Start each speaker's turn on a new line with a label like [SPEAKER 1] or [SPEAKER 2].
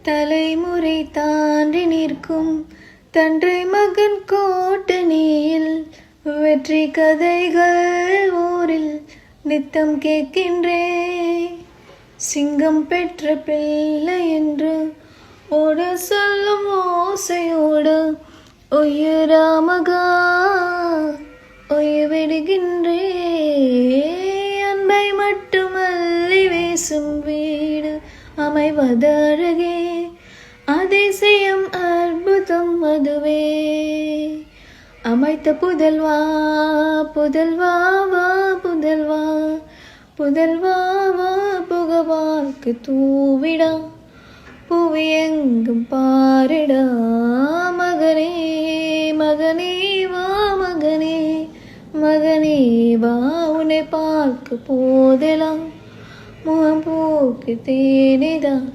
[SPEAKER 1] தலைமுறை தாண்டி நிற்கும் தன்றை மகன் கோட்டணியில் வெற்றி கதைகள் ஊரில் நித்தம் கேட்கின்றே. சிங்கம் பெற்ற பிள்ளை என்று ஓட சொல்லும் ஓசையோடு உயிராமகா விடுகின்றே. அன்பை மட்டும் அள்ளி வீசும் வீடு அமைவது அழகே, அதிசயம் அற்புதம் அதுவே. அமைத்த புதல்வா புதல்வா வா புதல்வா புதல்வா வா புகவாக்கு தூவிடா புவி எங்கும் பாரிடா. மகனே மகனே வா மகனே மகனே வா உன்னை பார்க்க போதெல்லாம் முகம் போக்கு தேனிதான்